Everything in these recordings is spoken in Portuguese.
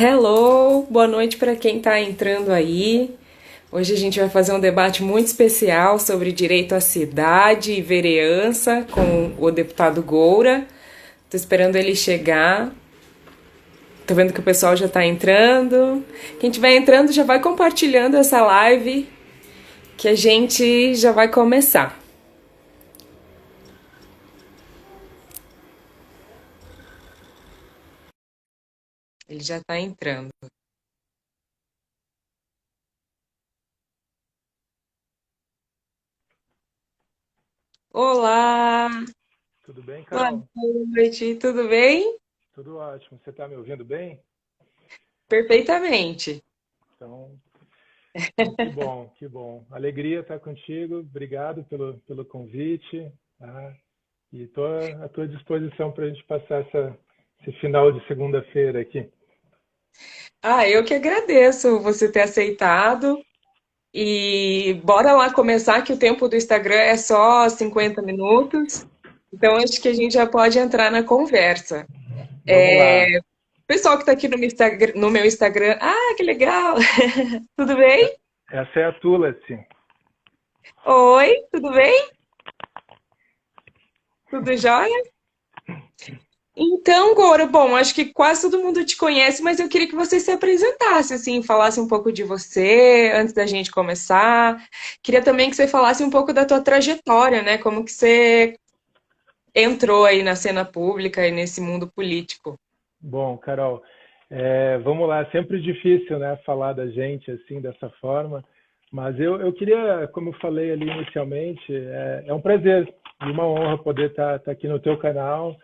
Hello, boa noite para quem está entrando aí. Hoje a gente vai fazer um debate muito especial sobre direito à cidade e vereança com o deputado Goura. Tô esperando ele chegar. Tô vendo que o pessoal já está entrando. Quem estiver entrando já vai compartilhando essa live que a gente já vai começar. Ele já está entrando. Olá, Tudo bem, boa Carol? noite, tudo bem? Tudo ótimo. Você está me ouvindo bem? Perfeitamente. Então, então, que bom, que bom. Alegria estar contigo. Obrigado pelo convite. Tá? E estou à tua disposição para a gente passar esse final de segunda-feira aqui. Eu que agradeço você ter aceitado. E bora lá começar, que o tempo do Instagram é só 50 minutos. Então acho que a gente já pode entrar na conversa. Vamos lá. Pessoal que está aqui no meu Instagram, que legal! Tudo bem? Essa é a Tulasi. Oi, tudo bem? Tudo jóia? Então, Goro, bom, acho que quase todo mundo te conhece, mas eu queria que você se apresentasse, assim, falasse um pouco de você antes da gente começar. Queria também que você falasse um pouco da tua trajetória, né? Como que você entrou aí na cena pública e nesse mundo político. Bom, Carol, vamos lá. Sempre difícil, né, falar da gente assim, dessa forma. Mas eu queria, como eu falei ali inicialmente, é um prazer e uma honra poder estar aqui no teu canal,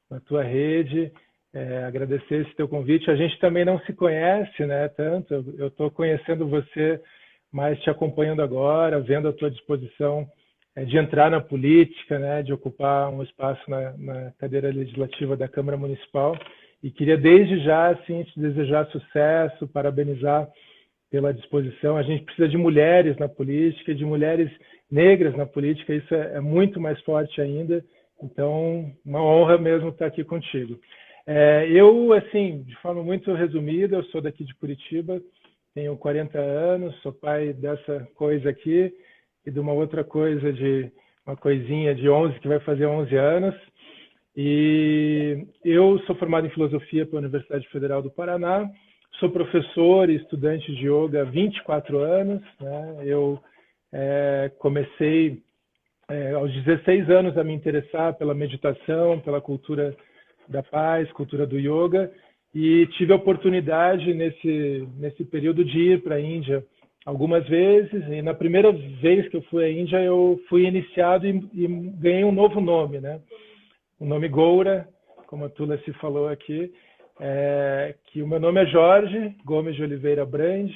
na tua rede. Agradecer esse teu convite. A gente também não se conhece, né, tanto. Eu estou conhecendo você, mas te acompanhando agora, vendo a tua disposição de entrar na política, né, de ocupar um espaço na cadeira legislativa da Câmara Municipal. E queria desde já assim, te desejar sucesso, parabenizar pela disposição. A gente precisa de mulheres na política, de mulheres negras na política, isso é muito mais forte ainda. Então, uma honra mesmo estar aqui contigo. Eu, assim, de forma muito resumida, eu sou daqui de Curitiba, tenho 40 anos, sou pai dessa coisa aqui e de uma outra coisa, de uma coisinha de 11, que vai fazer 11 anos. E eu sou formado em filosofia pela Universidade Federal do Paraná, sou professor e estudante de yoga há 24 anos. Né? Eu comecei aos 16 anos a me interessar pela meditação, pela cultura da paz, cultura do yoga, e tive a oportunidade nesse período de ir para a Índia algumas vezes, e na primeira vez que eu fui à Índia eu fui iniciado e ganhei um novo nome, né? O nome Goura, como a Tula se falou aqui, que o meu nome é Jorge Gomes de Oliveira Brande,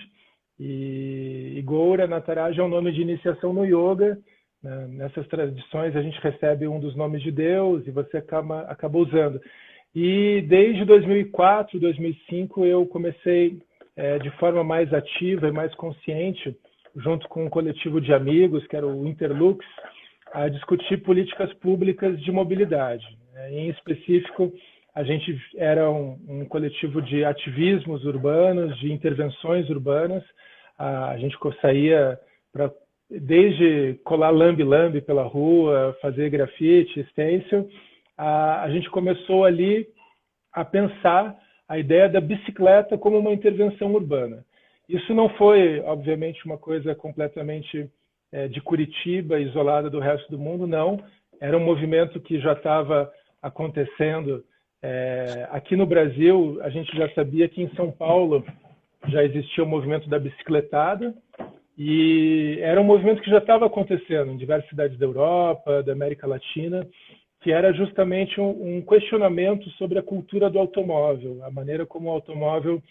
e Goura Nataraj é um nome de iniciação no yoga. Né? Nessas tradições a gente recebe um dos nomes de Deus e você acaba usando. E desde 2004, 2005 eu comecei de forma mais ativa e mais consciente, junto com um coletivo de amigos, que era o Interlux, a discutir políticas públicas de mobilidade. Em específico, a gente era um coletivo de ativismos urbanos, de intervenções urbanas. A gente saía para desde colar lambe-lambe pela rua, fazer grafite, stencil. A gente começou ali a pensar a ideia da bicicleta como uma intervenção urbana. Isso não foi, obviamente, uma coisa completamente de Curitiba, isolada do resto do mundo, não. Era um movimento que já estava acontecendo aqui no Brasil. A gente já sabia que em São Paulo já existia o movimento da bicicletada, e era um movimento que já estava acontecendo em diversas cidades da Europa, da América Latina, que era justamente um questionamento sobre a cultura do automóvel, a maneira como o automóvel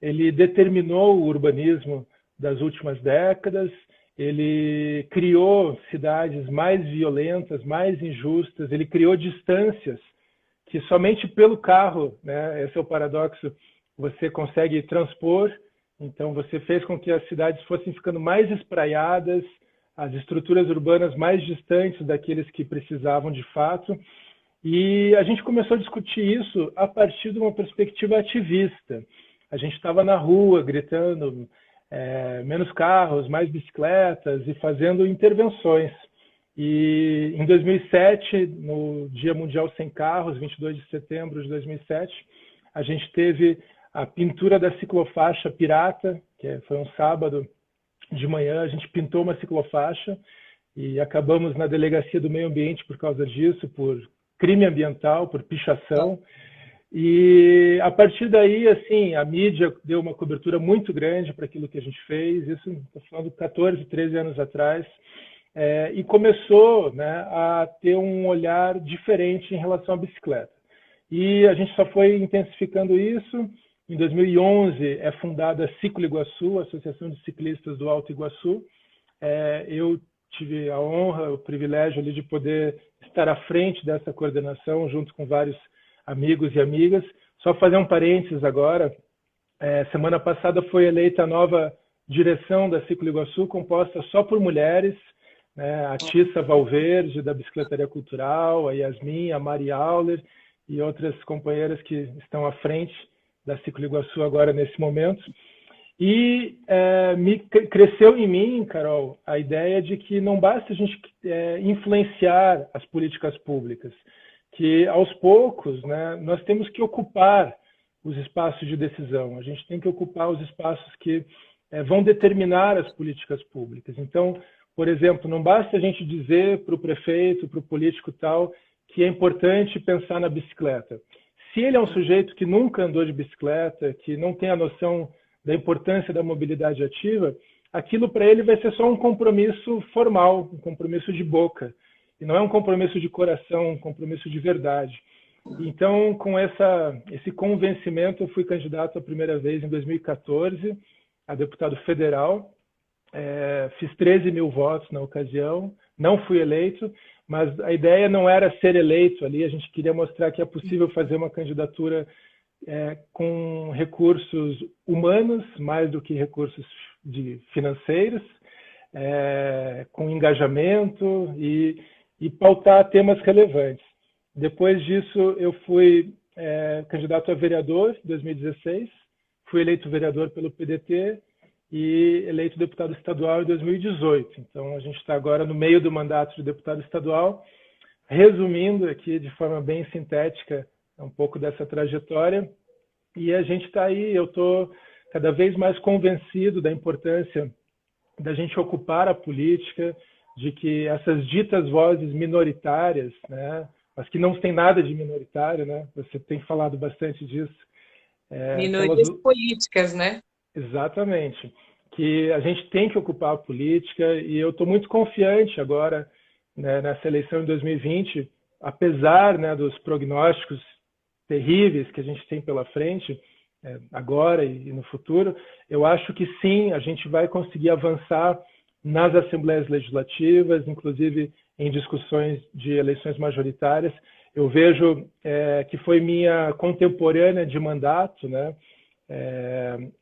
ele determinou o urbanismo das últimas décadas. Ele criou cidades mais violentas, mais injustas, ele criou distâncias que somente pelo carro, né, esse é o paradoxo, você consegue transpor. Então, você fez com que as cidades fossem ficando mais espraiadas, as estruturas urbanas mais distantes daqueles que precisavam de fato. E a gente começou a discutir isso a partir de uma perspectiva ativista. a gente estava na rua gritando menos carros, mais bicicletas e fazendo intervenções. E em 2007, no Dia Mundial Sem Carros, 22 de setembro de 2007, a gente teve a pintura da ciclofaixa pirata, que foi um sábado de manhã, a gente pintou uma ciclofaixa e acabamos na delegacia do meio ambiente por causa disso, por crime ambiental, por pichação. E a partir daí, assim, a mídia deu uma cobertura muito grande para aquilo que a gente fez, isso estou falando 14, 13 anos atrás, e começou, né, a ter um olhar diferente em relação à bicicleta. E a gente só foi intensificando isso. Em 2011 é fundada a Ciclo Iguaçu, a Associação de Ciclistas do Alto Iguaçu. Eu tive a honra, o privilégio ali de poder estar à frente dessa coordenação, junto com vários amigos e amigas. Só fazer um parênteses agora, semana passada foi eleita a nova direção da Ciclo Iguaçu, composta só por mulheres, né? A Tissa Valverde, da Bicicletaria Cultural, a Yasmin, a Mari Auler e outras companheiras que estão à frente da Ciclo Iguaçu agora nesse momento. E cresceu em mim, Carol, a ideia de que não basta a gente influenciar as políticas públicas, que aos poucos, né, nós temos que ocupar os espaços de decisão, a gente tem que ocupar os espaços que vão determinar as políticas públicas. Então, por exemplo, não basta a gente dizer para o prefeito, para o político tal, que é importante pensar na bicicleta. Se ele é um sujeito que nunca andou de bicicleta, que não tem a noção da importância da mobilidade ativa, aquilo para ele vai ser só um compromisso formal, um compromisso de boca. E não é um compromisso de coração, um compromisso de verdade. Então, com esse convencimento, eu fui candidato a primeira vez em 2014 a deputado federal. Fiz 13 mil votos na ocasião, não fui eleito, mas a ideia não era ser eleito ali, a gente queria mostrar que é possível fazer uma candidatura com recursos humanos, mais do que recursos financeiros, com engajamento e pautar temas relevantes. Depois disso, eu fui candidato a vereador em 2016, fui eleito vereador pelo PDT e eleito deputado estadual em 2018. Então, a gente está agora no meio do mandato de deputado estadual. Resumindo aqui de forma bem sintética um pouco dessa trajetória, e a gente está aí, eu estou cada vez mais convencido da importância da gente ocupar a política, de que essas ditas vozes minoritárias, né, mas que não tem nada de minoritário, né, você tem falado bastante disso. Minorias políticas, né? Exatamente. Que a gente tem que ocupar a política e eu estou muito confiante agora, né, nessa eleição em 2020, apesar, né, dos prognósticos terríveis que a gente tem pela frente, agora e no futuro, eu acho que sim, a gente vai conseguir avançar nas assembleias legislativas, inclusive em discussões de eleições majoritárias. Eu vejo que foi minha contemporânea de mandato, né,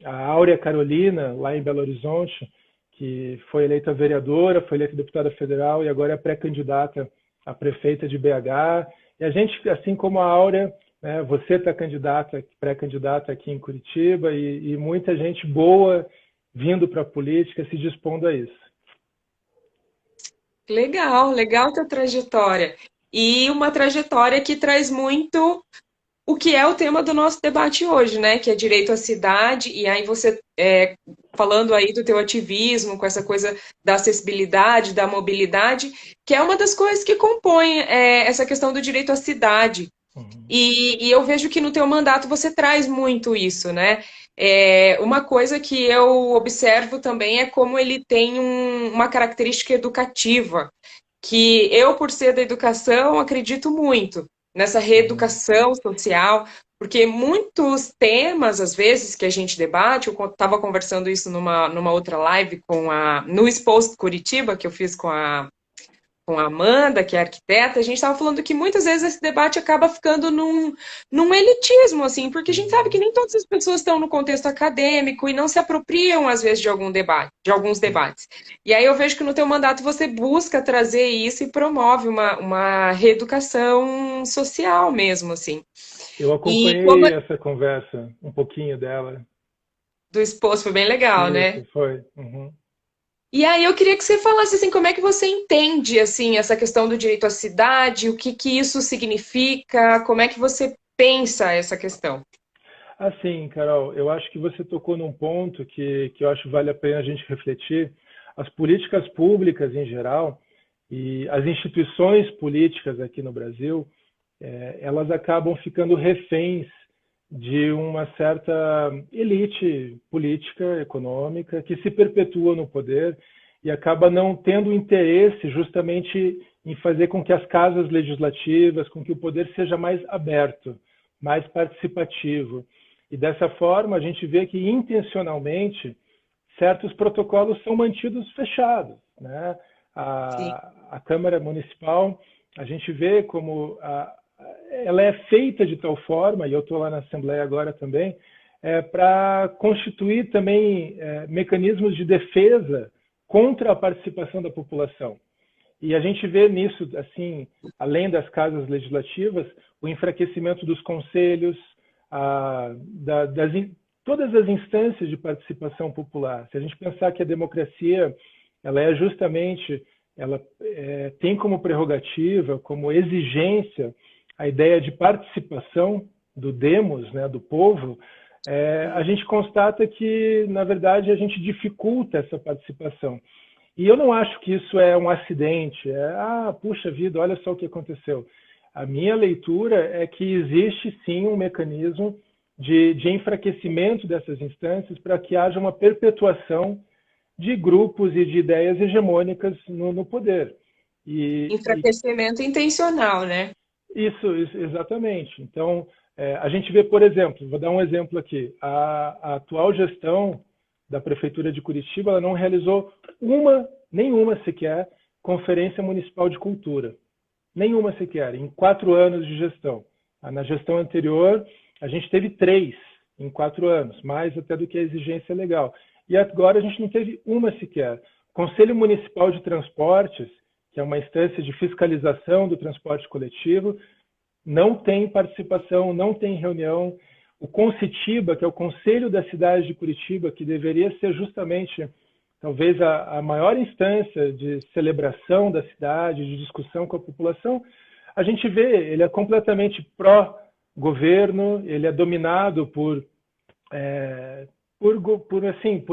a Áurea Carolina, lá em Belo Horizonte, que foi eleita vereadora, foi eleita deputada federal e agora é pré-candidata a prefeita de BH. E a gente, assim como a Áurea, né, você está pré-candidata aqui em Curitiba e muita gente boa vindo para a política, se dispondo a isso. Legal, legal tua trajetória. E uma trajetória que traz muito o que é o tema do nosso debate hoje, né? Que é direito à cidade, e aí você, falando aí do teu ativismo, com essa coisa da acessibilidade, da mobilidade, que é uma das coisas que compõem essa questão do direito à cidade. E eu vejo que no teu mandato você traz muito isso, né? Uma coisa que eu observo também é como ele tem uma característica educativa, que eu, por ser da educação, acredito muito nessa reeducação social, porque muitos temas, às vezes, que a gente debate, eu estava conversando isso numa outra live no Exposto Curitiba, que eu fiz com a Amanda, que é arquiteta, a gente estava falando que muitas vezes esse debate acaba ficando num elitismo, assim, porque a gente sabe que nem todas as pessoas estão no contexto acadêmico e não se apropriam, às vezes, de alguns debates. E aí eu vejo que no teu mandato você busca trazer isso e promove uma reeducação social mesmo, assim. Eu acompanhei essa conversa, um pouquinho dela. do exposto, foi bem legal, né? Isso, foi. Uhum. E aí eu queria que você falasse assim, como é que você entende assim essa questão do direito à cidade, o que que isso significa, como é que você pensa essa questão? Assim, Carol, eu acho que você tocou num ponto que eu acho que vale a pena a gente refletir. As políticas públicas em geral e as instituições políticas aqui no Brasil, elas acabam ficando reféns de uma certa elite política, econômica, que se perpetua no poder e acaba não tendo interesse justamente em fazer com que as casas legislativas, com que o poder seja mais aberto, mais participativo. E dessa forma, a gente vê que intencionalmente certos protocolos são mantidos fechados, né? Sim. A Câmara Municipal, a gente vê como ela é feita de tal forma, e eu estou lá na Assembleia agora também, para constituir também mecanismos de defesa contra a participação da população. E a gente vê nisso, assim, além das casas legislativas, o enfraquecimento dos conselhos, todas as instâncias de participação popular. Se a gente pensar que a democracia, ela é justamente, ela tem como prerrogativa, como exigência, a ideia de participação do demos, né, do povo, a gente constata que, na verdade, a gente dificulta essa participação. E eu não acho que isso é um acidente, puxa vida, olha só o que aconteceu. A minha leitura é que existe sim um mecanismo de enfraquecimento dessas instâncias para que haja uma perpetuação de grupos e de ideias hegemônicas no poder. E Enfraquecimento intencional, né? isso, exatamente. Então, a gente vê, por exemplo, vou dar um exemplo aqui, a atual gestão da Prefeitura de Curitiba, ela não realizou nenhuma sequer, conferência municipal de cultura. Nenhuma sequer, em 4 anos de gestão. Na gestão anterior, a gente teve 3 em 4 anos, mais até do que a exigência legal. E agora a gente não teve uma sequer. Conselho Municipal de Transportes, que é uma instância de fiscalização do transporte coletivo, não tem participação, não tem reunião. O Concitiba, que é o Conselho da Cidade de Curitiba, que deveria ser justamente talvez a maior instância de celebração da cidade, de discussão com a população, a gente vê, ele é completamente pró-governo, ele é dominado por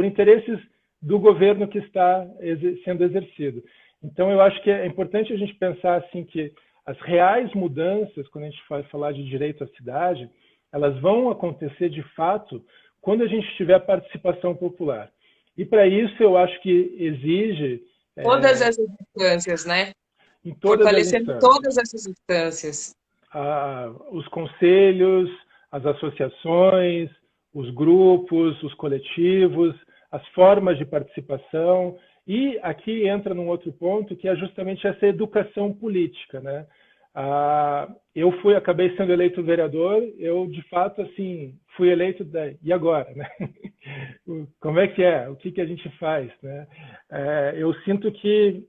interesses do governo que está sendo exercido. Então, eu acho que é importante a gente pensar assim que as reais mudanças, quando a gente vai falar de direito à cidade, elas vão acontecer de fato quando a gente tiver participação popular. E para isso eu acho que exige Todas essas instâncias, né? em todas as Fortalecendo instâncias, todas essas instâncias. os conselhos, as associações, os grupos, os coletivos, as formas de participação. E aqui entra num outro ponto, que é justamente essa educação política, né? Eu acabei sendo eleito vereador, eu de fato assim fui eleito e agora, né? Como é que é? O que a gente faz, né? Eu sinto que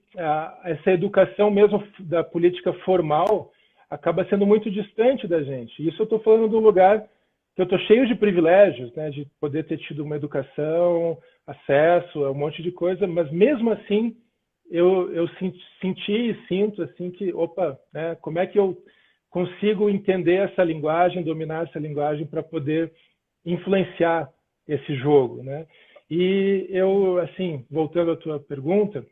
essa educação mesmo da política formal acaba sendo muito distante da gente. Isso eu estou falando do lugar que eu estou cheio de privilégios, né? De poder ter tido uma educação, acesso a um monte de coisa, mas mesmo assim eu senti e sinto assim que, opa, né, como é que eu consigo entender essa linguagem, dominar essa linguagem para poder influenciar esse jogo, né? E eu, assim, voltando à tua pergunta,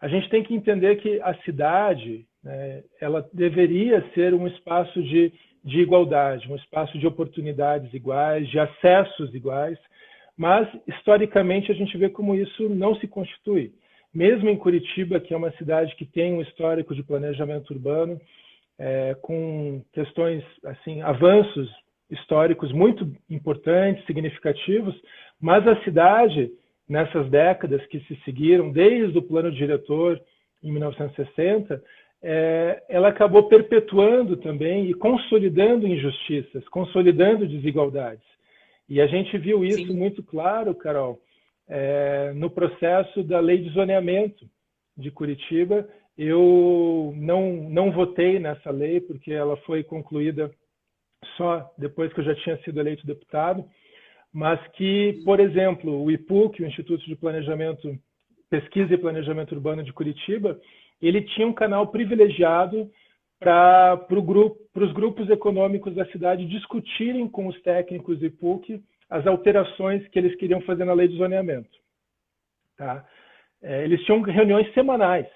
a gente tem que entender que a cidade, né, ela deveria ser um espaço de igualdade, um espaço de oportunidades iguais, de acessos iguais, mas historicamente a gente vê como isso não se constitui. Mesmo em Curitiba, que é uma cidade que tem um histórico de planejamento urbano, com questões, assim, avanços históricos muito importantes, significativos, mas a cidade, nessas décadas que se seguiram, desde o plano diretor em 1960, ela acabou perpetuando também e consolidando injustiças, consolidando desigualdades. E a gente viu isso Sim. muito claro, Carol, no processo da lei de zoneamento de Curitiba. Eu não votei nessa lei, porque ela foi concluída só depois que eu já tinha sido eleito deputado, mas que, por exemplo, o IPUC, o Instituto de Planejamento, Pesquisa e Planejamento Urbano de Curitiba, ele tinha um canal privilegiado para os grupos econômicos da cidade discutirem com os técnicos do IPUC as alterações que eles queriam fazer na lei de zoneamento. Tá? Eles tinham reuniões semanais,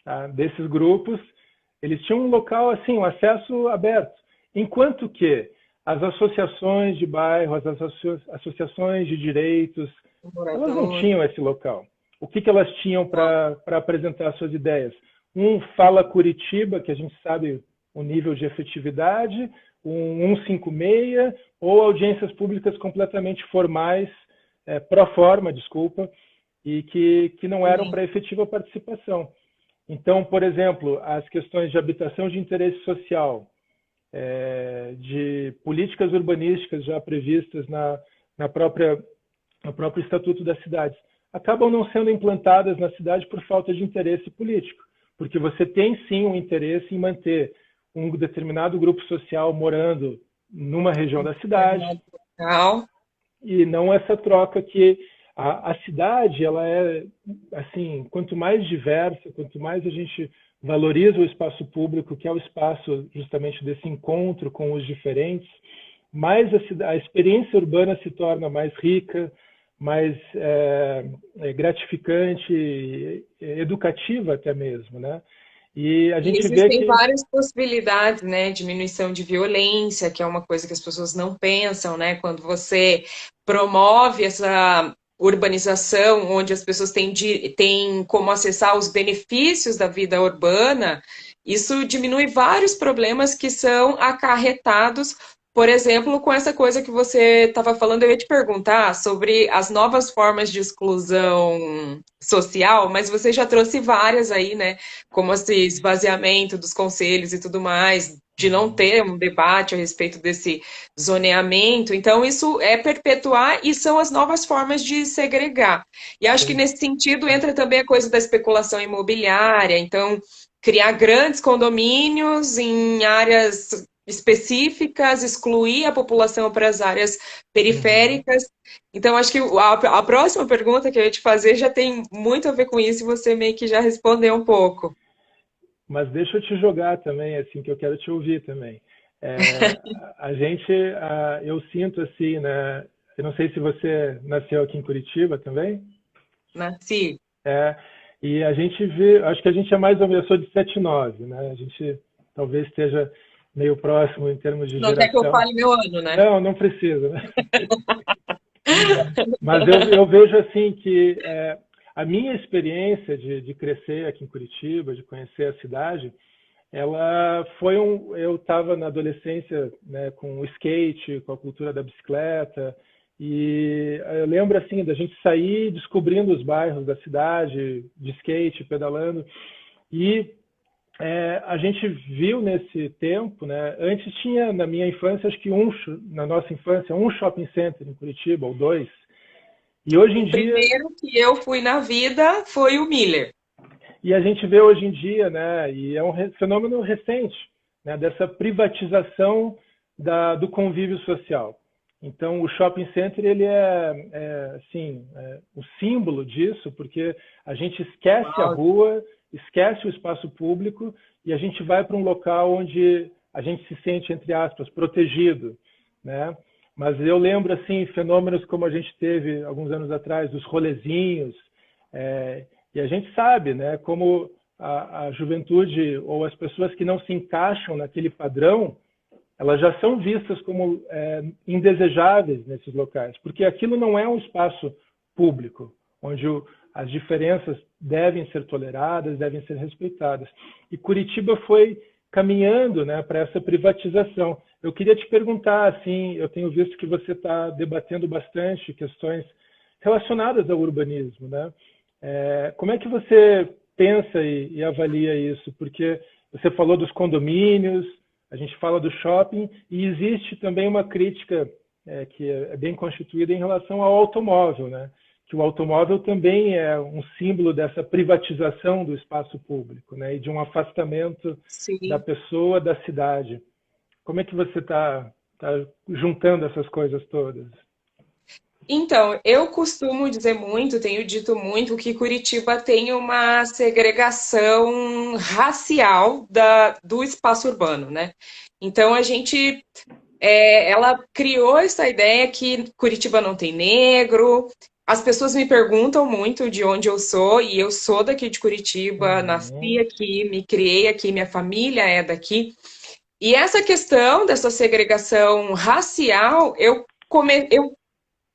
tá, desses grupos, eles tinham um local, assim, um acesso aberto, enquanto que as associações de bairro, as associações de direitos, elas não tinham esse local. O que elas tinham para apresentar suas ideias? Um Fala Curitiba, que a gente sabe o nível de efetividade, um 156, ou audiências públicas completamente formais, pro forma, desculpa, e que não eram para efetiva participação. Então, por exemplo, as questões de habitação de interesse social, de políticas urbanísticas já previstas no próprio Estatuto das Cidades, acabam não sendo implantadas na cidade por falta de interesse político, porque você tem sim um interesse em manter um determinado grupo social morando numa região da cidade, e não essa troca que a cidade, ela é, assim, quanto mais diversa, quanto mais a gente valoriza o espaço público, que é o espaço justamente desse encontro com os diferentes, mais a experiência urbana se torna mais rica, mais gratificante, educativa até mesmo, né? E a gente vê existem que várias possibilidades, né? Diminuição de violência, que é uma coisa que as pessoas não pensam, né? Quando você promove essa urbanização, onde as pessoas têm como acessar os benefícios da vida urbana, isso diminui vários problemas que são acarretados, por exemplo, com essa coisa que você estava falando. Eu ia te perguntar sobre as novas formas de exclusão social, mas você já trouxe várias aí, né? Como esse esvaziamento dos conselhos e tudo mais, de não ter um debate a respeito desse zoneamento. Então, isso é perpetuar e são as novas formas de segregar. E acho que nesse sentido entra também a coisa da especulação imobiliária. Então, criar grandes condomínios em áreas específicas, excluir a população para as áreas periféricas. Então, acho que a próxima pergunta que eu ia te fazer já tem muito a ver com isso e você meio que já respondeu um pouco. Mas deixa eu te jogar também, assim, que eu quero te ouvir também. A gente, eu sinto assim, né? Eu não sei se você nasceu aqui em Curitiba também. Nasci. E a gente vê, acho que a gente é mais ou menos, eu sou de 79, né? A gente talvez esteja meio próximo em termos de Não quer que eu geração. fale meu ano, né? Não, não precisa, né? Mas eu vejo assim que a minha experiência de crescer aqui em Curitiba, de conhecer a cidade, ela foi eu estava na adolescência, né, com o skate, com a cultura da bicicleta, e eu lembro assim da gente sair descobrindo os bairros da cidade, de skate, pedalando, e a gente viu nesse tempo, né? Antes tinha, na minha infância, acho que na nossa infância, um shopping center em Curitiba, ou dois. E hoje em O dia, primeiro que eu fui na vida foi o Miller. e a gente vê hoje em dia, né? E é um fenômeno recente, né? Dessa privatização do convívio social. Então, o shopping center ele assim, o símbolo disso, porque a gente esquece a rua, esquece o espaço público e a gente vai para um local onde a gente se sente, entre aspas, protegido, né? Mas eu lembro, assim, fenômenos como a gente teve alguns anos atrás, dos rolezinhos, e a gente sabe, né, como a juventude ou as pessoas que não se encaixam naquele padrão, elas já são vistas como indesejáveis nesses locais, porque aquilo não é um espaço público, onde as diferenças devem ser toleradas, devem ser respeitadas. E Curitiba foi caminhando, né, para essa privatização. Eu queria te perguntar, assim, eu tenho visto que você está debatendo bastante questões relacionadas ao urbanismo, né? Como é que você pensa e avalia isso? Porque você falou dos condomínios, a gente fala do shopping, e existe também uma crítica que é bem constituída em relação ao automóvel, né? Que o automóvel também é um símbolo dessa privatização do espaço público, né? E de um afastamento da pessoa da cidade. Como é que você está juntando essas coisas todas? Então, eu costumo dizer muito, tenho dito muito, que Curitiba tem uma segregação racial do espaço urbano, né? Então, ela criou essa ideia que Curitiba não tem negro. As pessoas me perguntam muito de onde eu sou, e eu sou daqui de Curitiba, nasci Uhum, aqui, me criei aqui, minha família é daqui. E essa questão dessa segregação racial, eu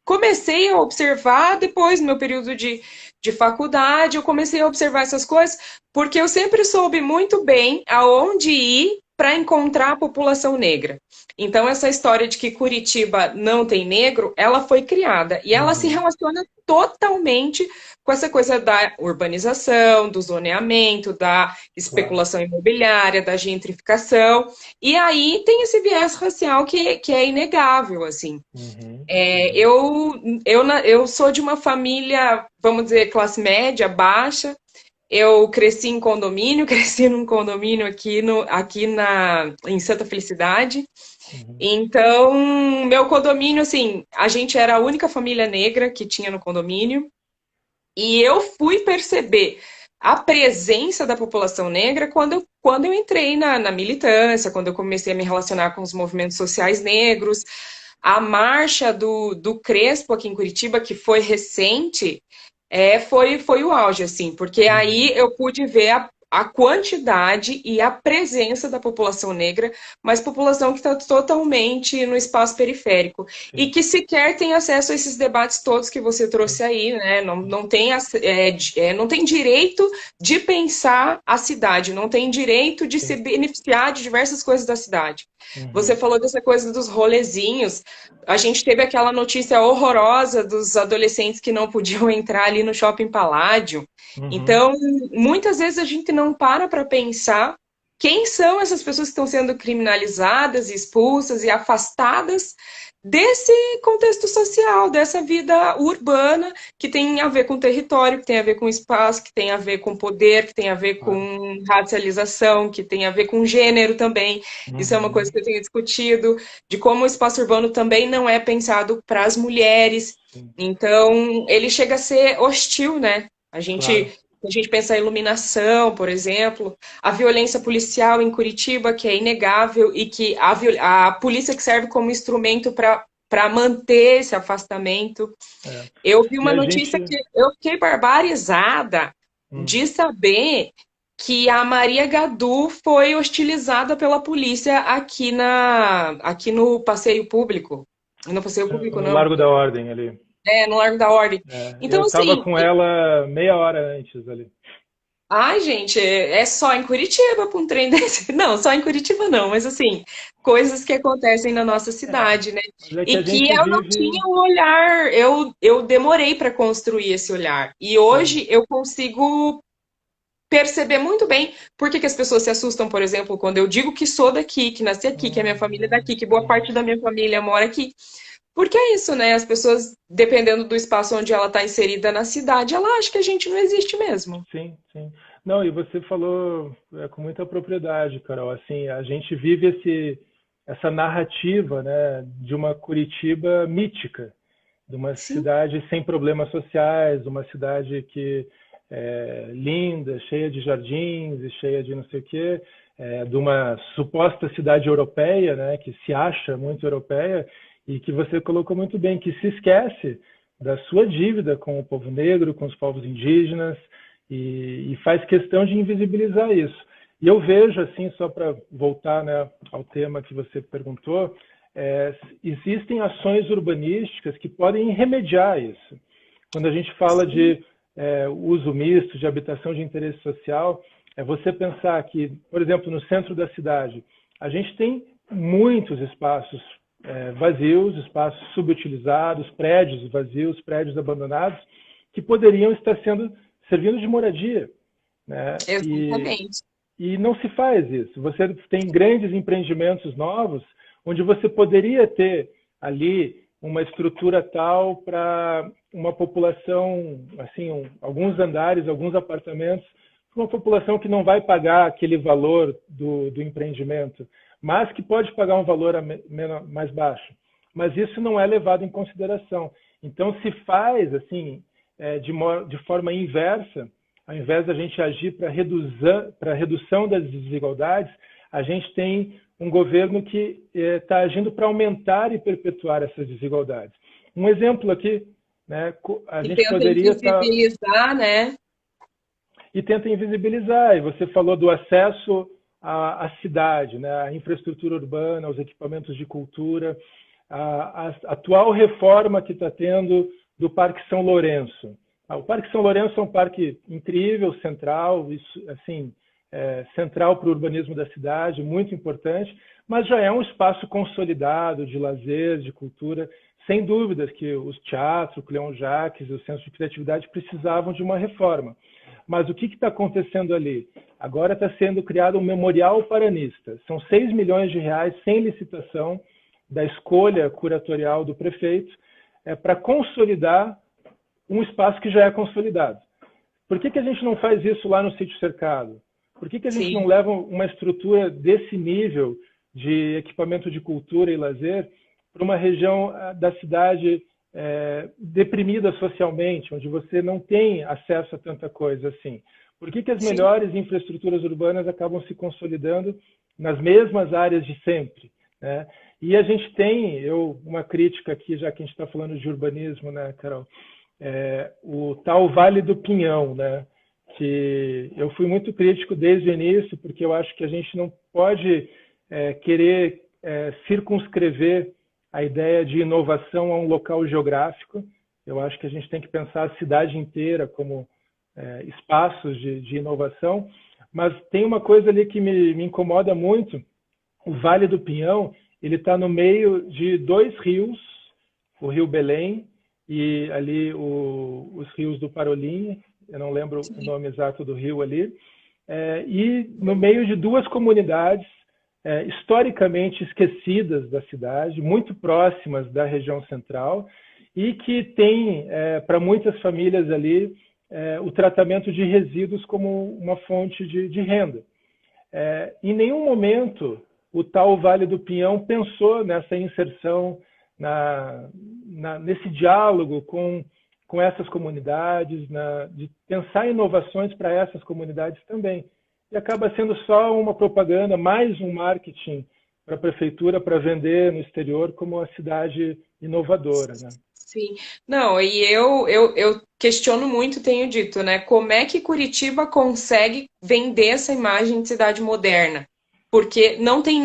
comecei a observar depois, no meu período de faculdade, eu comecei a observar essas coisas, porque eu sempre soube muito bem aonde ir para encontrar a população negra. Então, essa história de que Curitiba não tem negro, ela foi criada e ela se uhum, relaciona totalmente com essa coisa da urbanização, do zoneamento, da claro. especulação imobiliária, da gentrificação. E aí tem esse viés racial que é inegável, assim. Uhum, É, uhum, eu sou de uma família, vamos dizer, classe média, baixa. Eu cresci em condomínio, cresci num condomínio em Santa Felicidade. uhum. Então, meu condomínio, assim, a gente era a única família negra que tinha no condomínio. E eu fui perceber a presença da população negra quando eu entrei na militância, quando eu comecei a me relacionar com os movimentos sociais negros. A marcha do Crespo aqui em Curitiba, que foi recente, foi o auge, assim, porque aí Uhum. eu pude ver a quantidade e a presença da população negra, mas população que está totalmente no espaço periférico e Sim, que sequer tem acesso a esses debates todos que você sim, trouxe aí, né? sim. Não tem direito de pensar a cidade, não tem direito de se Sim. beneficiar de diversas coisas da cidade. Você Uhum, falou dessa coisa dos rolezinhos. A gente teve aquela notícia horrorosa dos adolescentes que não podiam entrar ali no Shopping Paládio. uhum. Então, muitas vezes a gente não para pensar quem são essas pessoas que estão sendo criminalizadas, expulsas e afastadas desse contexto social, dessa vida urbana que tem a ver com território, que tem a ver com espaço, que tem a ver com poder, que tem a ver Claro. com racialização, que tem a ver com gênero também. Isso é uma coisa Uhum, que eu tenho discutido, de como o espaço urbano também não é pensado para as mulheres. sim, Então, ele chega a ser hostil, né? claro. A gente pensa em iluminação, por exemplo, a violência policial em Curitiba, que é inegável, e que a polícia que serve como instrumento para manter esse afastamento. É. Eu vi E uma a notícia gente. que eu fiquei barbarizada Hum. de saber que a Maria Gadu foi hostilizada pela polícia aqui no passeio público. No passeio público, No não. Largo da Ordem ali. No Largo da Ordem. É, Então, eu estava assim, com ela meia hora antes ali. ai, gente, é só em Curitiba para um trem desse. Não, só em Curitiba não, mas assim, coisas que acontecem na nossa É, cidade, né? mas é que a E que gente eu não vive. tinha um olhar, eu demorei para construir esse olhar. E Sim. hoje eu consigo perceber muito bem por que que as pessoas se assustam, por exemplo, quando eu digo que sou daqui, que nasci aqui, que a minha família é Uhum, daqui, que boa uhum. parte da minha família mora aqui. Porque é isso, né? As pessoas, dependendo do espaço onde ela está inserida na cidade, ela acha que a gente não existe mesmo. Sim, sim. Não, e você falou com muita propriedade, Carol. Assim, a gente vive essa narrativa, né, de uma Curitiba mítica, de uma Sim. cidade sem problemas sociais, de uma cidade que é linda, cheia de jardins e cheia de não sei o quê, de uma suposta cidade europeia, né, que se acha muito europeia e que você colocou muito bem, que se esquece da sua dívida com o povo negro, com os povos indígenas e faz questão de invisibilizar isso. E eu vejo, assim, só para voltar, né, ao tema que você perguntou, existem ações urbanísticas que podem remediar isso. Quando a gente fala Sim. de uso misto, de habitação de interesse social, é você pensar que, por exemplo, no centro da cidade, a gente tem muitos espaços vazios, espaços subutilizados, prédios vazios, prédios abandonados, que poderiam estar servindo de moradia, né? Exatamente. E não se faz isso. Você tem grandes empreendimentos novos, onde você poderia ter ali uma estrutura tal para uma população, assim, alguns andares, alguns apartamentos, uma população que não vai pagar aquele valor do empreendimento, mas que pode pagar um valor mais baixo. Mas isso não é levado em consideração. Então, se faz assim, de forma inversa, ao invés da gente agir para a redução das desigualdades, a gente tem um governo que está agindo para aumentar e perpetuar essas desigualdades. Um exemplo aqui, né, a E gente tenta poderia estar... invisibilizar, né? E tenta invisibilizar. E você falou do acesso à cidade, né, à infraestrutura urbana, aos equipamentos de cultura, a atual reforma que está tendo do Parque São Lourenço. O Parque São Lourenço é um parque incrível, central, assim, central para o urbanismo da cidade, muito importante, mas já é um espaço consolidado de lazer, de cultura. Sem dúvidas que os teatros, o Cleon Jacques, o Centro de Criatividade precisavam de uma reforma. Mas o que está acontecendo ali? Agora está sendo criado um memorial paranista. São 6 milhões de reais sem licitação da escolha curatorial do prefeito para consolidar um espaço que já é consolidado. Por que a gente não faz isso lá no Sítio Cercado? Por que a gente Sim. não leva uma estrutura desse nível de equipamento de cultura e lazer para uma região da cidade deprimida socialmente, onde você não tem acesso a tanta coisa assim? Por que as melhores infraestruturas urbanas acabam se consolidando nas mesmas áreas de sempre, né? E a gente tem, uma crítica aqui, já que a gente está falando de urbanismo, né, Carol? O tal Vale do Pinhão, né? Que eu fui muito crítico desde o início, porque eu acho que a gente não pode querer circunscrever a ideia de inovação a um local geográfico. Eu acho que a gente tem que pensar a cidade inteira como espaços de inovação, mas tem uma coisa ali que me incomoda muito. O Vale do Pinhão, ele está no meio de 2 rios, o Rio Belém e ali os rios do Parolim, eu não lembro o nome exato do rio ali, e no meio de 2 comunidades historicamente esquecidas da cidade, muito próximas da região central, e que tem, para muitas famílias ali, o tratamento de resíduos como uma fonte de renda. Em nenhum momento o tal Vale do Pinhão pensou nessa inserção, nesse diálogo com essas comunidades, de pensar em inovações para essas comunidades também. E acaba sendo só uma propaganda, mais um marketing para a prefeitura para vender no exterior como uma cidade inovadora, né? Sim. Não, e eu questiono muito, tenho dito, né? Como é que Curitiba consegue vender essa imagem de cidade moderna? Porque não tem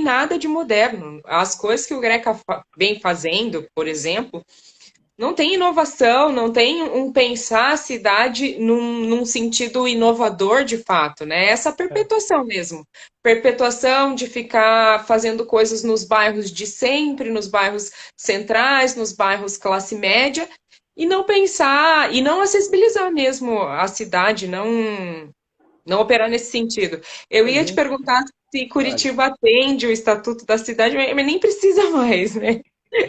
nada de moderno. As coisas que o Greca vem fazendo, por exemplo, não tem inovação, não tem um pensar a cidade num sentido inovador de fato, né? Essa perpetuação mesmo. Perpetuação de ficar fazendo coisas nos bairros de sempre, nos bairros centrais, nos bairros classe média, e não pensar, e não acessibilizar mesmo a cidade, não operar nesse sentido. Eu A ia te gente, perguntar se olha, Curitiba atende o Estatuto da Cidade, mas nem precisa mais, né?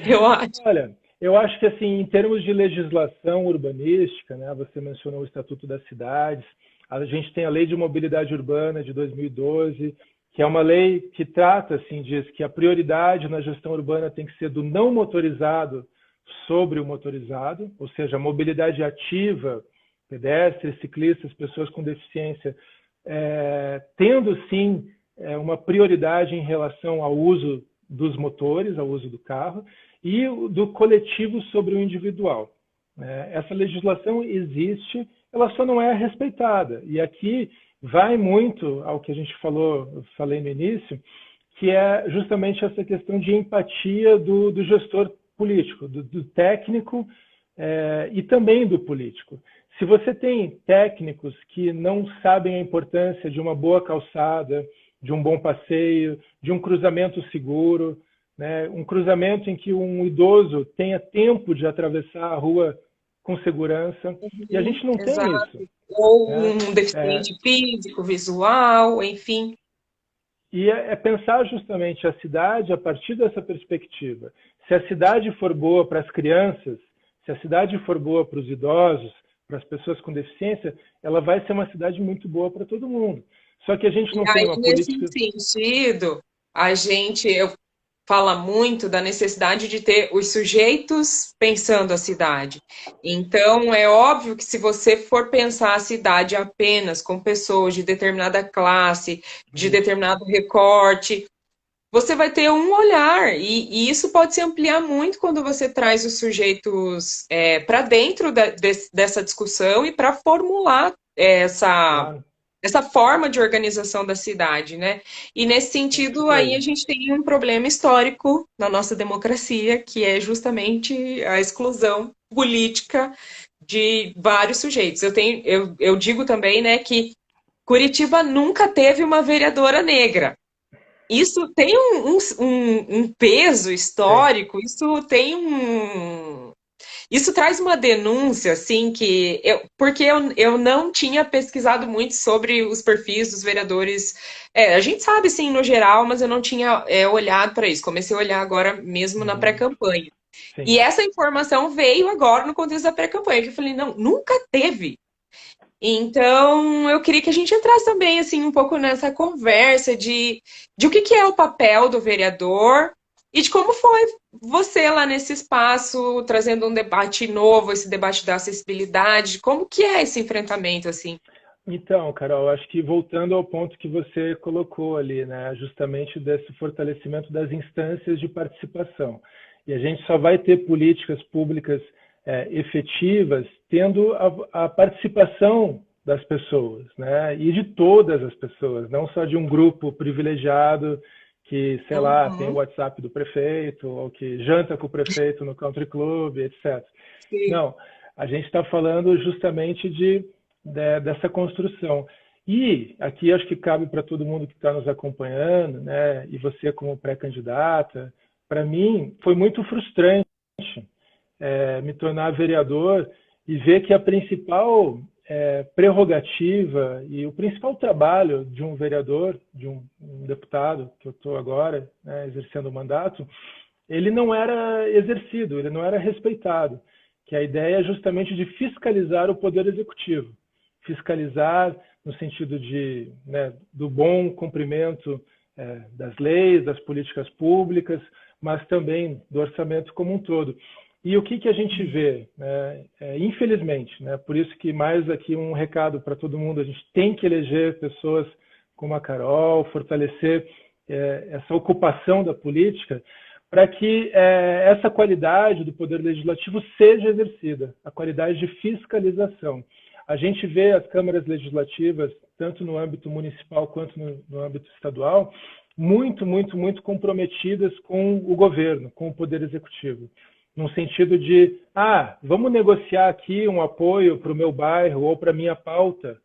Eu acho. olha, eu acho que assim, em termos de legislação urbanística, né, você mencionou o Estatuto das Cidades, a gente tem a Lei de Mobilidade Urbana de 2012, que é uma lei que trata, assim, diz que a prioridade na gestão urbana tem que ser do não motorizado sobre o motorizado, ou seja, a mobilidade ativa, pedestres, ciclistas, pessoas com deficiência, tendo sim uma prioridade em relação ao uso dos motores, ao uso do carro, e do coletivo sobre o individual. Essa legislação existe, ela só não é respeitada. E aqui vai muito ao que a gente falei no início, que é justamente essa questão de empatia do gestor político, do técnico e também do político. Se você tem técnicos que não sabem a importância de uma boa calçada, de um bom passeio, de um cruzamento seguro, né, um cruzamento em que um idoso tenha tempo de atravessar a rua com segurança, e a gente não tem Exato. isso. Ou Né? um deficiente físico, visual, enfim. E é pensar justamente a cidade a partir dessa perspectiva. Se a cidade for boa para as crianças, se a cidade for boa para os idosos, para as pessoas com deficiência, ela vai ser uma cidade muito boa para todo mundo. Só que a gente E não tem aí, uma nesse política... sentido, a gente, fala muito da necessidade de ter os sujeitos pensando a cidade. Então, é óbvio que se você for pensar a cidade apenas com pessoas de determinada classe, de Isso. determinado recorte, você vai ter um olhar, e isso pode se ampliar muito quando você traz os sujeitos para dentro dessa discussão e para formular Claro, essa forma de organização da cidade, né? E nesse com sentido, aí a certeza. gente tem um problema histórico na nossa democracia, que é justamente a exclusão política de vários sujeitos. Eu digo também, né, que Curitiba nunca teve uma vereadora negra. Isso tem um peso Tem. histórico, isso traz uma denúncia, assim, porque eu não tinha pesquisado muito sobre os perfis dos vereadores. A gente sabe, sim, no geral, mas eu não tinha olhado para isso. Comecei a olhar agora mesmo na Uhum. pré-campanha. E Sim. essa informação veio agora no contexto da pré-campanha, que eu falei, não, nunca teve. Então, eu queria que a gente entrasse também, assim, um pouco nessa conversa de o que é o papel do vereador e de como foi você lá nesse espaço, trazendo um debate novo, esse debate da acessibilidade, como que é esse enfrentamento, assim? Então, Carol, acho que voltando ao ponto que você colocou ali, né, justamente desse fortalecimento das instâncias de participação. E a gente só vai ter políticas públicas efetivas tendo a participação das pessoas, né, e de todas as pessoas, não só de um grupo privilegiado que, sei lá, tem o Uhum, WhatsApp do prefeito ou que janta com o prefeito no country club, etc. sim. Não, a gente está falando justamente dessa construção. E aqui acho que cabe para todo mundo que está nos acompanhando, né? E você como pré-candidata, para mim foi muito frustrante me tornar vereador e ver que a principal prerrogativa e o principal trabalho de um vereador, de um deputado, que eu estou agora, né, exercendo o mandato, ele não era exercido, ele não era respeitado. Que a ideia é justamente de fiscalizar o poder executivo, fiscalizar no sentido do bom cumprimento das leis, das políticas públicas, mas também do orçamento como um todo. E o que a gente vê? Né? Infelizmente, né? Por isso que mais aqui um recado para todo mundo, a gente tem que eleger pessoas como a Carol, fortalecer essa ocupação da política, para que essa qualidade do poder legislativo seja exercida, a qualidade de fiscalização. A gente vê as câmaras legislativas, tanto no âmbito municipal quanto no âmbito estadual, muito comprometidas com o governo, com o poder executivo, no sentido de, vamos negociar aqui um apoio para o meu bairro ou para a minha pauta,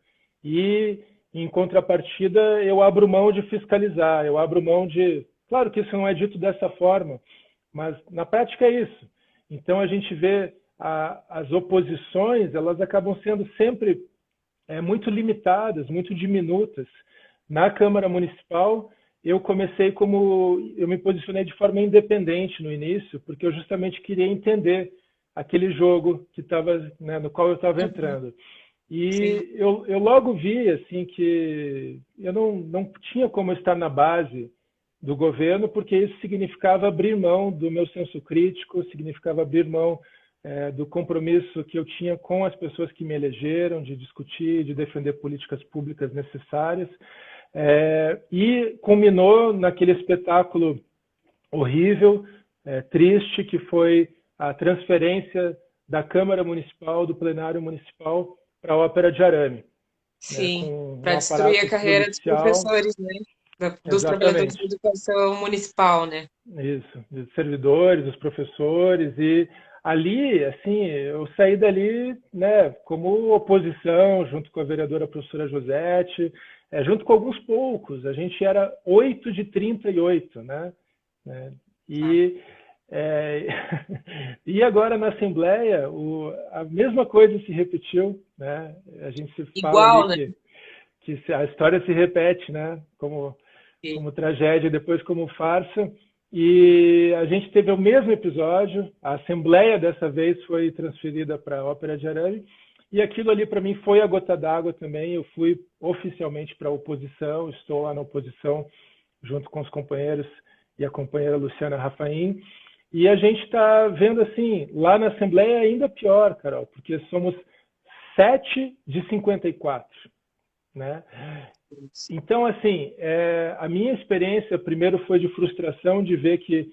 e, em contrapartida, eu abro mão de fiscalizar, eu abro mão de... Claro que isso não é dito dessa forma, mas na prática é isso. Então, a gente vê as oposições, elas acabam sendo sempre muito limitadas, muito diminutas. Na Câmara Municipal, eu me posicionei de forma independente no início, porque eu justamente queria entender aquele jogo que estava, né, no qual eu estava Uhum, entrando. sim. E eu logo vi assim que eu não tinha como estar na base do governo, porque isso significava abrir mão do meu senso crítico, significava abrir mão do compromisso que eu tinha com as pessoas que me elegeram, de discutir, de defender políticas públicas necessárias. E culminou naquele espetáculo horrível, triste, que foi a transferência da Câmara Municipal, do plenário municipal, para a Ópera de Arame, né, Sim, com um para destruir aparato a carreira dos policial. professores, né? Dos trabalhadores Exatamente. da educação municipal, né? Isso, dos servidores, dos professores, e ali, assim, eu saí dali, né, como oposição, junto com a vereadora professora Josete, junto com alguns poucos, a gente era 8 de 38, né, Tá. e, é, e agora na Assembleia, a mesma coisa se repetiu, né, a gente se fala ali Igual, né? que a história se repete, né, como tragédia, depois como farsa. E a gente teve o mesmo episódio, a Assembleia dessa vez foi transferida para a Ópera de Arame, e aquilo ali para mim foi a gota d'água também. Eu fui oficialmente para a oposição, estou lá na oposição junto com os companheiros e a companheira Luciana Rafaim. E a gente está vendo assim, lá na Assembleia é ainda pior, Carol, porque somos 7 de 54, né? Então, assim, a minha experiência primeiro foi de frustração de ver que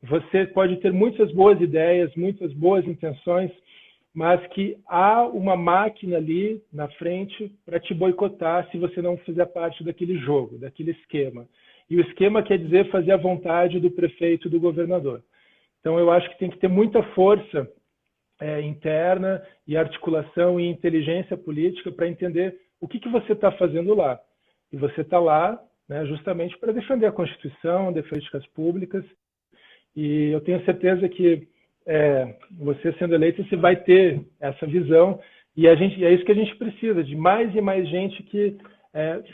você pode ter muitas boas ideias, muitas boas intenções, mas que há uma máquina ali na frente para te boicotar se você não fizer parte daquele jogo, daquele esquema. E o esquema quer dizer fazer a vontade do prefeito e do governador. Então, eu acho que tem que ter muita força interna e articulação e inteligência política para entender o que você está fazendo lá. E você está lá, né, justamente para defender a Constituição, defender políticas públicas. E eu tenho certeza que você sendo eleito, você vai ter essa visão. E é isso que a gente precisa, de mais e mais gente que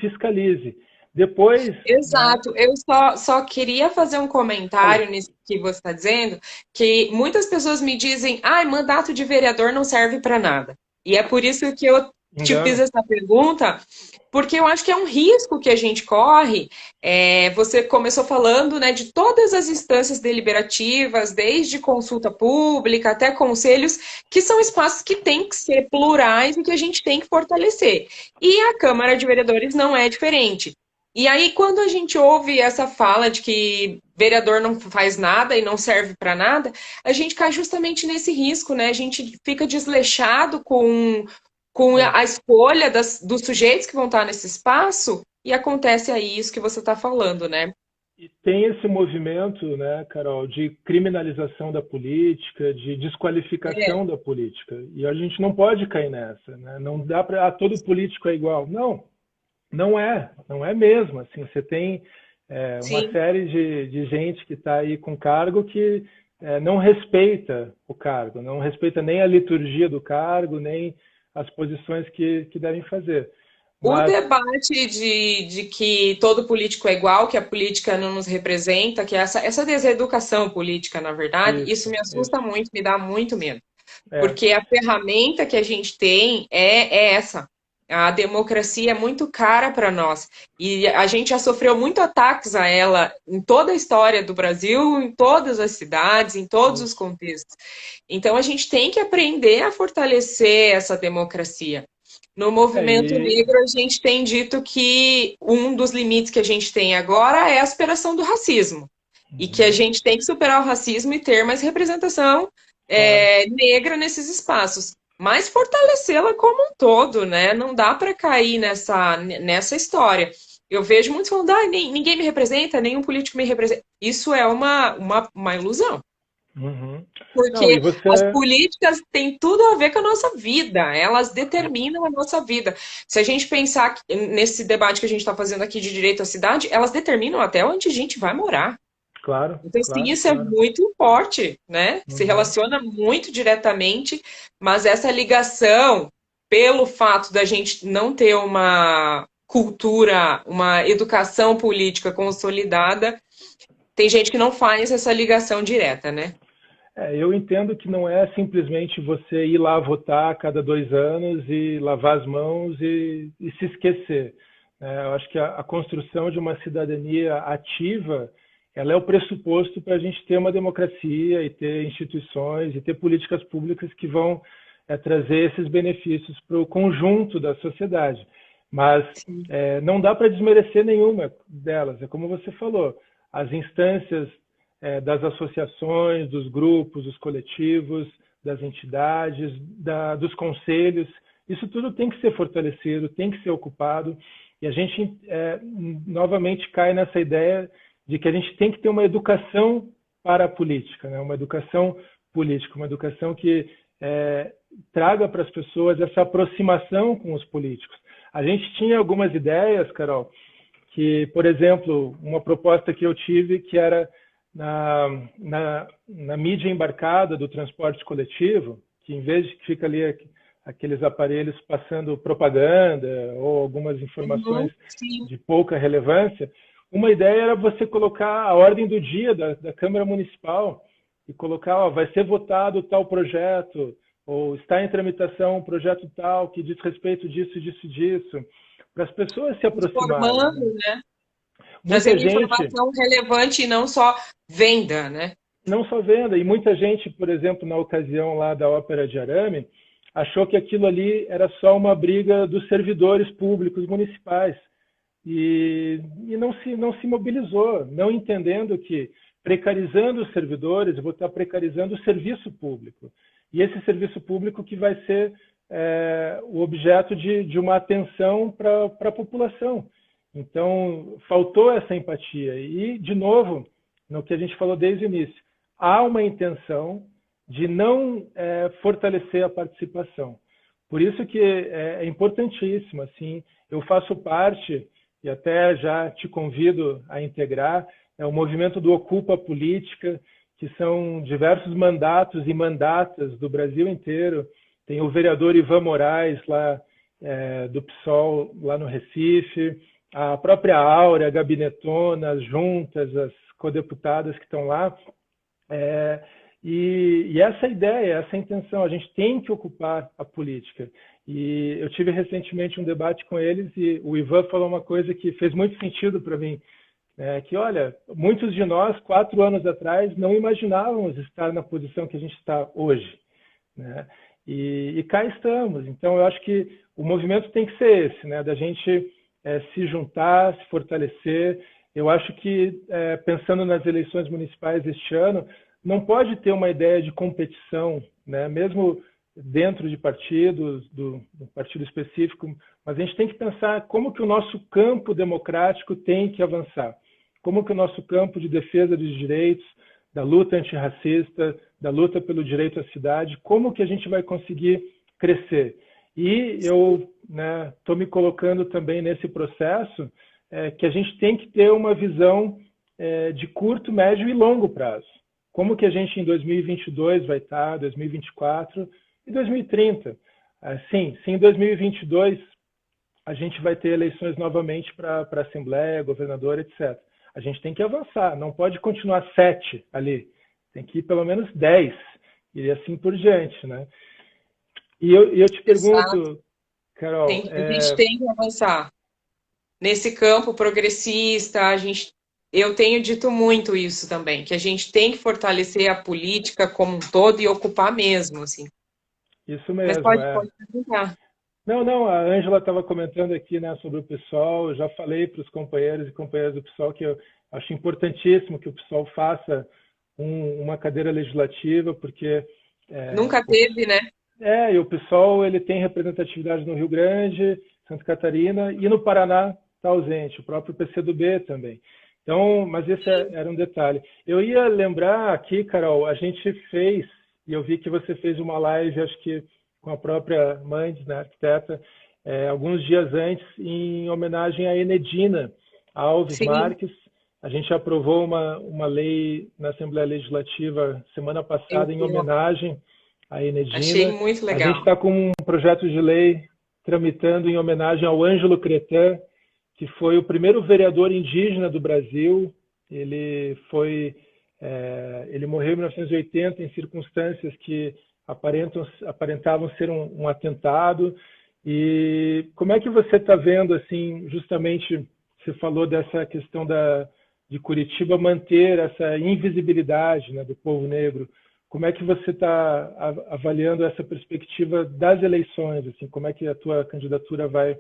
fiscalize. Depois... Exato. Né? Eu só queria fazer um comentário nisso que você está dizendo, que muitas pessoas me dizem, mandato de vereador não serve para nada. E é por isso que eu te fiz essa pergunta, porque eu acho que é um risco que a gente corre. Você começou falando, né, de todas as instâncias deliberativas, desde consulta pública até conselhos, que são espaços que têm que ser plurais e que a gente tem que fortalecer. E a Câmara de Vereadores não é diferente. E aí, quando a gente ouve essa fala de que vereador não faz nada e não serve para nada, a gente cai justamente nesse risco, né? A gente fica desleixado com a escolha dos sujeitos que vão estar nesse espaço e acontece aí isso que você está falando, né? E tem esse movimento, né, Carol, de criminalização da política, de desqualificação da política. E a gente não pode cair nessa, né? Não dá para todo político é igual. Não é mesmo. Assim, você tem uma série de gente que está aí com cargo que não respeita o cargo, não respeita nem a liturgia do cargo, nem as posições que devem fazer. O debate de que todo político é igual, que a política não nos representa, que essa deseducação política, na verdade, isso me assusta muito, me dá muito medo. Porque a ferramenta que a gente tem é essa. A democracia é muito cara para nós. E a gente já sofreu muito ataques a ela em toda a história do Brasil, em todas as cidades, em todos os contextos. Então a gente tem que aprender a fortalecer essa democracia. No movimento negro, a gente tem dito que um dos limites que a gente tem agora é a superação do racismo. E que a gente tem que superar o racismo e ter mais representação negra nesses espaços. Mas fortalecê-la como um todo, né? Não dá para cair nessa história. Eu vejo muitos falando, ninguém me representa, nenhum político me representa. Isso é uma ilusão. Porque as políticas têm tudo a ver com a nossa vida, elas determinam a nossa vida. Se a gente pensar nesse debate que a gente está fazendo aqui de direito à cidade, elas determinam até onde a gente vai morar. Claro. Então, sim, isso é muito forte, né? Se relaciona muito diretamente, mas essa ligação, pelo fato da gente não ter uma cultura, uma educação política consolidada, tem gente que não faz essa ligação direta, né? Eu entendo que não é simplesmente você ir lá votar a cada 2 anos e lavar as mãos e se esquecer. Eu acho que a construção de uma cidadania ativa, ela é o pressuposto para a gente ter uma democracia e ter instituições e ter políticas públicas que vão trazer esses benefícios para o conjunto da sociedade. Mas não dá para desmerecer nenhuma delas. É como você falou, as instâncias das associações, dos grupos, dos coletivos, das entidades, dos conselhos, isso tudo tem que ser fortalecido, tem que ser ocupado, e a gente novamente cai nessa ideia de que a gente tem que ter uma educação para a política, né? Uma educação política, uma educação que traga para as pessoas essa aproximação com os políticos. A gente tinha algumas ideias, Carol, que, por exemplo, uma proposta que eu tive que era na mídia embarcada do transporte coletivo, que em vez de que fica ali aqueles aparelhos passando propaganda ou algumas informações de pouca relevância, uma ideia era você colocar a ordem do dia da Câmara Municipal e colocar, vai ser votado tal projeto, ou está em tramitação um projeto tal que diz respeito disso, disso, disso, para as pessoas se aproximarem. Formando, né? muita Trazendo gente, informação relevante e não só venda, né? não só venda, e muita gente, por exemplo, na ocasião lá da Ópera de Arame, achou que aquilo ali era só uma briga dos servidores públicos municipais e não se mobilizou, não entendendo que precarizando os servidores, eu vou estar precarizando o serviço público. E esse serviço público que vai ser o objeto de uma atenção para a população. Então, faltou essa empatia. E, de novo, no que a gente falou desde o início, há uma intenção de não fortalecer a participação. Por isso que é importantíssimo. Assim, eu faço parte, e até já te convido a integrar, o movimento do Ocupa Política, que são diversos mandatos e mandatas do Brasil inteiro. Tem o vereador Ivan Moraes, lá do PSOL, lá no Recife, a própria Áurea, a Gabinetona, as juntas, as codeputadas que estão lá. E essa ideia, essa intenção, a gente tem que ocupar a política. E eu tive recentemente um debate com eles e o Ivan falou uma coisa que fez muito sentido para mim, que, olha, muitos de nós, 4 anos atrás, não imaginávamos estar na posição que a gente está hoje, né? E cá estamos. Então, eu acho que o movimento tem que ser esse, né? Da gente se juntar, se fortalecer. Eu acho que, pensando nas eleições municipais este ano, não pode ter uma ideia de competição, né? Mesmo dentro de partidos, do partido específico, mas a gente tem que pensar como que o nosso campo democrático tem que avançar, como que o nosso campo de defesa dos direitos, da luta antirracista, da luta pelo direito à cidade, como que a gente vai conseguir crescer. E eu estou me colocando também nesse processo que a gente tem que ter uma visão de curto, médio e longo prazo. Como que a gente em 2022 vai estar, 2024 e 2030. Sim, se em 2022 a gente vai ter eleições novamente para a Assembleia, governador, etc. A gente tem que avançar, não pode continuar 7 ali, tem que ir pelo menos 10 e assim por diante, né? E eu te pergunto, Carol... A gente tem que avançar. Nesse campo progressista, eu tenho dito muito isso também, que a gente tem que fortalecer a política como um todo e ocupar mesmo, assim. Isso Mas mesmo, pode perguntar. Não, a Ângela estava comentando aqui, né, sobre o PSOL. Eu já falei para os companheiros e companheiras do PSOL que eu acho importantíssimo que o PSOL faça uma cadeira legislativa, porque... Nunca teve, né? E o PSOL ele tem representatividade no Rio Grande, Santa Catarina, e no Paraná está ausente, o próprio PCdoB também. Então, mas esse era um detalhe. Eu ia lembrar aqui, Carol, a gente fez, e eu vi que você fez uma live, acho que com a própria mãe, né, arquiteta, alguns dias antes, em homenagem à Enedina Alves Sim. Marques. A gente aprovou uma lei na Assembleia Legislativa semana passada em homenagem à Enedina. Achei muito legal. A gente está com um projeto de lei tramitando em homenagem ao Ângelo Cretan, que foi o primeiro vereador indígena do Brasil. Ele morreu em 1980 em circunstâncias que aparentavam ser um atentado. E como é que você está vendo, assim, justamente, você falou dessa questão de Curitiba manter essa invisibilidade, né, do povo negro. Como é que você está avaliando essa perspectiva das eleições? Assim, como é que a tua candidatura vai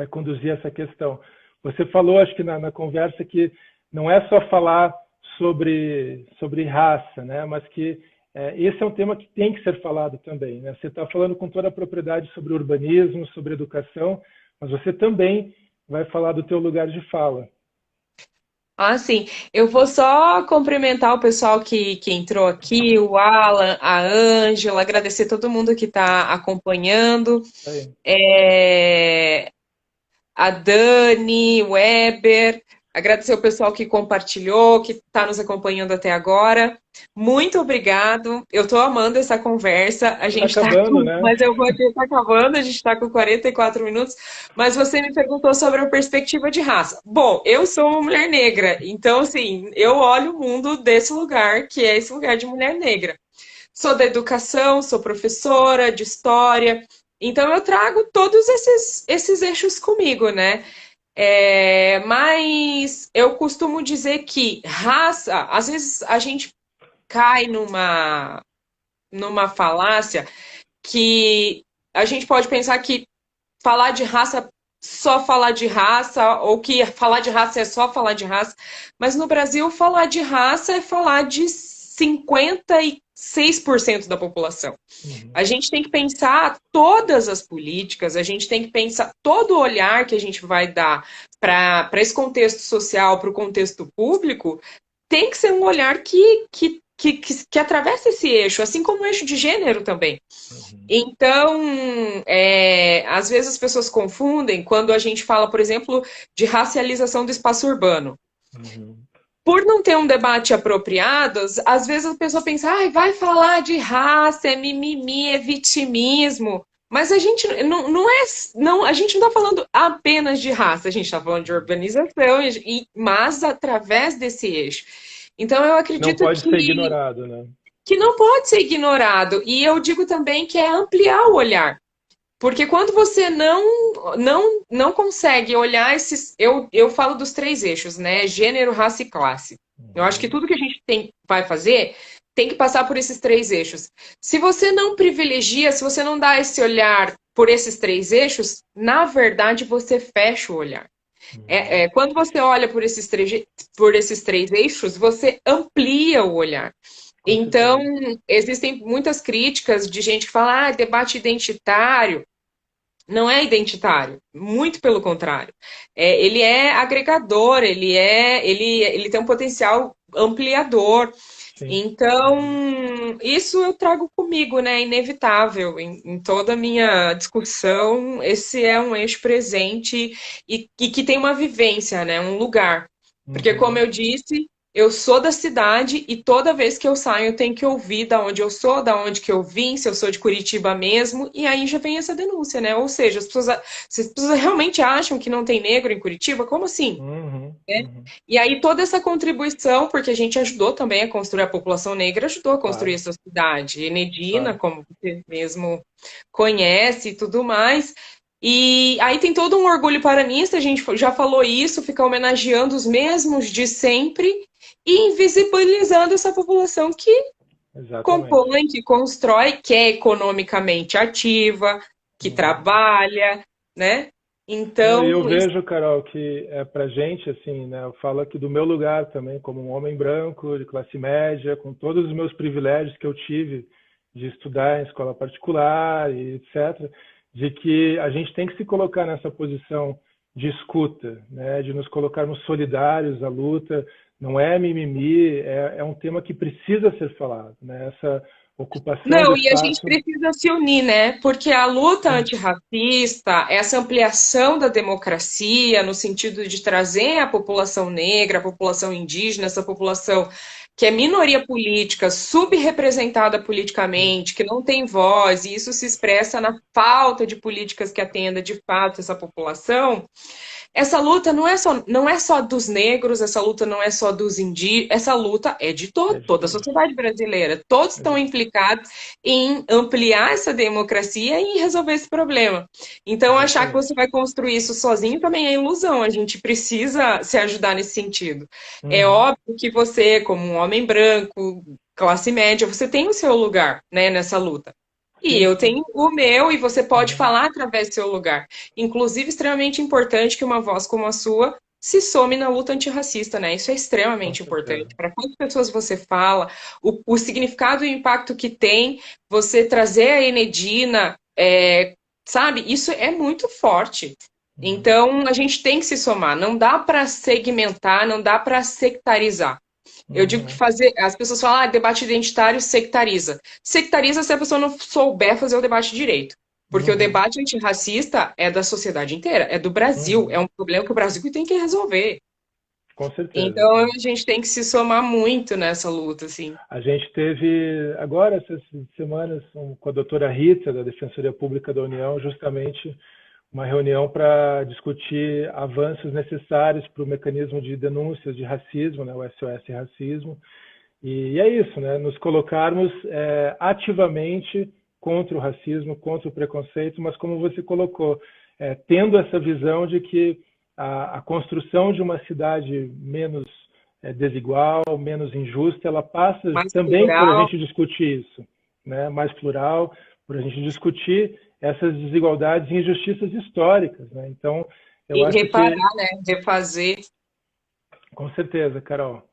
conduzir essa questão? Você falou, acho que na conversa, que não é só falar sobre raça, né, mas que esse é um tema que tem que ser falado também, né? Você está falando com toda a propriedade sobre urbanismo, sobre educação, mas você também vai falar do teu lugar de fala. Sim. Eu vou só cumprimentar o pessoal que entrou aqui, o Alan, a Ângela, agradecer todo mundo que está acompanhando. A Dani, o Weber, agradecer o pessoal que compartilhou, que está nos acompanhando até agora. Muito obrigado. Eu estou amando essa conversa. A gente está acabando, né? Mas eu vou aqui, está acabando, a gente está com 44 minutos. Mas você me perguntou sobre a perspectiva de raça. Bom, eu sou uma mulher negra, então, assim, eu olho o mundo desse lugar, que é esse lugar de mulher negra. Sou da educação, sou professora de história, então eu trago todos esses eixos comigo, né? Mas eu costumo dizer que raça, às vezes a gente cai numa falácia que a gente pode pensar que falar de raça só falar de raça, ou que falar de raça é só falar de raça, mas no Brasil falar de raça é falar de 56% da população. Uhum. A gente tem que pensar todas as políticas, a gente tem que pensar todo o olhar que a gente vai dar para esse contexto social, para o contexto público, tem que ser um olhar que atravessa esse eixo, assim como o eixo de gênero também. Uhum. Então, às vezes as pessoas confundem quando a gente fala, por exemplo, de racialização do espaço urbano. Uhum. Por não ter um debate apropriado, às vezes a pessoa pensa, ai, vai falar de raça, é mimimi, é vitimismo. Mas a gente a gente não está falando apenas de raça, a gente está falando de urbanização, mas através desse eixo. Então eu Não acredito pode ser ignorado, né? que não pode ser ignorado. E eu digo também que é ampliar o olhar. Porque quando você não consegue olhar esses. Eu falo dos três eixos, né? Gênero, raça e classe. Eu acho que Uhum. tudo que a gente vai fazer tem que passar por esses três eixos. Se você não privilegia, se você não dá esse olhar por esses três eixos, na verdade você fecha o olhar. Uhum. Quando você olha por esses três eixos, você amplia o olhar. Com Então, certeza. existem muitas críticas de gente que fala, debate identitário. Não é identitário, muito pelo contrário. Ele é agregador, ele tem um potencial ampliador. Sim. Uhum. Então, isso eu trago comigo, né? Inevitável. Em toda a minha discussão, esse é um eixo presente e que tem uma vivência, né? Um lugar. Porque, como Uhum. eu disse, eu sou da cidade e toda vez que eu saio eu tenho que ouvir da onde eu sou, da onde que eu vim, se eu sou de Curitiba mesmo, e aí já vem essa denúncia, né? Ou seja, se as pessoas realmente acham que não tem negro em Curitiba, como assim? Uhum. Né? Uhum. E aí toda essa contribuição, porque a gente ajudou também a construir a população negra, ajudou a construir Claro, essa cidade. Enedina, claro. como você mesmo conhece e tudo mais. E aí tem todo um orgulho paranista, a gente já falou isso, fica homenageando os mesmos de sempre e invisibilizando essa população que Exatamente. compõe, que constrói, que é economicamente ativa, que Uhum. trabalha, né? Não, e eu Então, isso vejo, Carol, que é pra gente, assim, né? Eu falo aqui do meu lugar também, como um homem branco, de classe média, com todos os meus privilégios que eu tive de estudar em escola particular e etc., de que a gente tem que se colocar nessa posição de escuta, né? De nos colocarmos solidários à luta. Não é mimimi, é um tema que precisa ser falado, né? Essa ocupação do Não, e a gente espaço. precisa se unir, né? Porque a luta Sim, antirracista, essa ampliação da democracia, no sentido de trazer a população negra, a população indígena, essa população que é minoria política, subrepresentada politicamente, que não tem voz, e isso se expressa na falta de políticas que atenda de fato essa população. Essa luta não é só dos negros, essa luta não é só dos indígenas, essa luta é de é de toda a todos. sociedade brasileira. Todos É de estão implicados em ampliar essa democracia e em resolver esse problema. Então, achar que Exatamente. você vai construir isso sozinho também é ilusão. A gente precisa se ajudar nesse sentido. É Uhum. óbvio que você, como um homem branco, classe média, você tem o seu lugar, né, nessa luta. E Sim, eu sim. tenho o meu, e você pode Uhum. falar através do seu lugar. Inclusive, extremamente importante que uma voz como a sua se some na luta antirracista, né? Isso é Com extremamente importante. certeza. Para quantas pessoas você fala, o significado e o impacto que tem você trazer a Enedina, sabe? Isso é muito forte. Uhum. Então, a gente tem que se somar. Não dá para segmentar, não dá para sectarizar. Eu digo que Uhum. as pessoas falam, debate identitário sectariza. Sectariza se a pessoa não souber fazer o debate direito. Porque o Uhum. debate antirracista é da sociedade inteira, é do Brasil, é Uhum. um problema que o Brasil tem que resolver. Com certeza. Então É. a gente tem que se somar muito nessa luta, assim. A gente teve agora essas semanas com a doutora Rita, da Defensoria Pública da União, justamente uma reunião para discutir avanços necessários para o mecanismo de denúncias de racismo, né, o SOS Racismo. E é isso, né, nos colocarmos ativamente contra o racismo, contra o preconceito, mas como você colocou, tendo essa visão de que a construção de uma cidade menos desigual, menos injusta, ela passa Mais também por a plural. gente discutir isso, né? Mais plural, por a gente discutir essas desigualdades e injustiças históricas, né? Então, eu E acho reparar, que, né? Refazer. com certeza, Carol.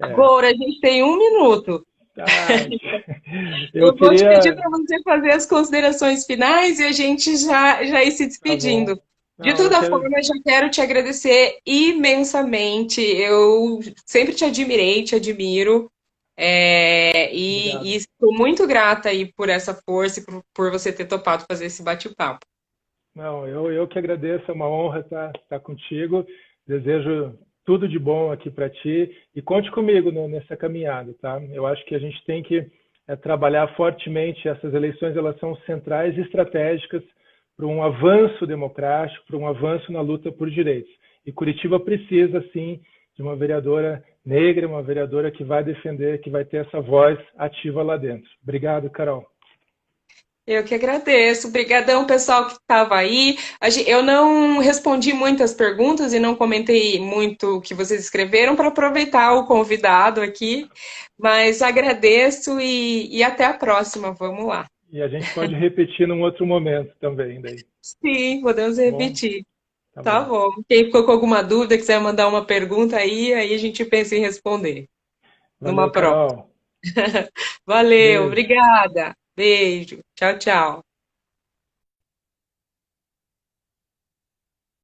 É. Agora, a gente tem 1 minuto. Ai, eu Eu vou te pedir queria. para você fazer as considerações finais e a gente já ir se Tá bom. despedindo. De Não, eu toda quero. forma, eu já quero te agradecer imensamente. Eu sempre te admirei, te admiro, e Obrigado. estou muito grata aí por essa força e por você ter topado fazer esse bate-papo. Não, eu que agradeço, é uma honra estar contigo. Desejo tudo de bom aqui para ti e conte comigo nessa caminhada, tá? Eu acho que a gente tem que trabalhar fortemente. Essas eleições, elas são centrais e estratégicas para um avanço democrático, para um avanço na luta por direitos. E Curitiba precisa, sim, de uma vereadora negra, uma vereadora que vai defender, que vai ter essa voz ativa lá dentro. Obrigado, Carol. Eu que agradeço. Obrigadão, pessoal que estava aí. Eu não respondi muitas perguntas e não comentei muito o que vocês escreveram para aproveitar o convidado aqui, mas agradeço e até a próxima. Vamos lá. E a gente pode repetir num outro momento também, daí. Sim, podemos Tá bom? repetir. Tá Tá bom. bom. Quem ficou com alguma dúvida, quiser mandar uma pergunta aí a gente pensa em responder numa Valeu, próxima. Carol. Valeu, Beijo. obrigada. Beijo. Tchau, tchau.